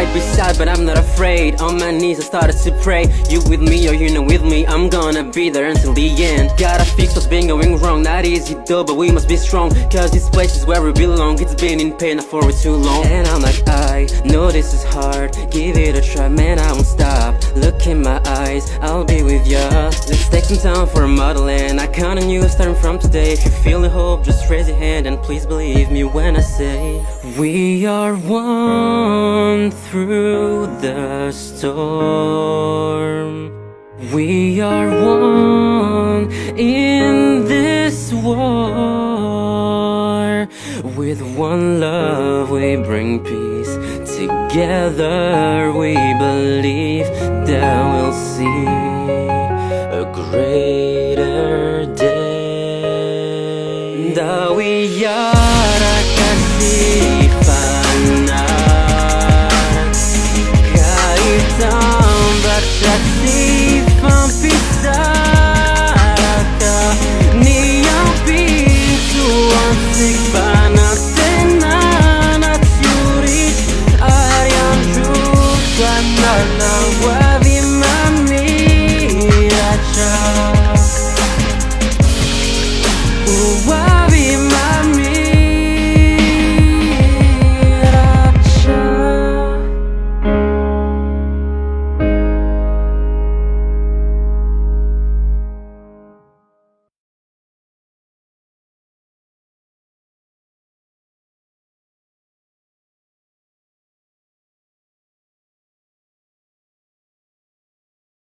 might be sad, but I'm not afraid. On my knees I started to pray. You with me or you not with me, I'm gonna be there until the end. Gotta fix what's been going wrong. Not easy though, but we must be strong, cause this place is where we belong. It's been in pain for too long. And I'm like, I know this is hard, give it a try, man, I won't stop. Look in my eyes, I'll be with ya. Let's take some time for a model, and I count on you starting from today. If you feel the hope, just raise your hand and please believe me when I say we are one through the storm. We are one in this war. With one love we bring peace. Together we believe that we'll see a greater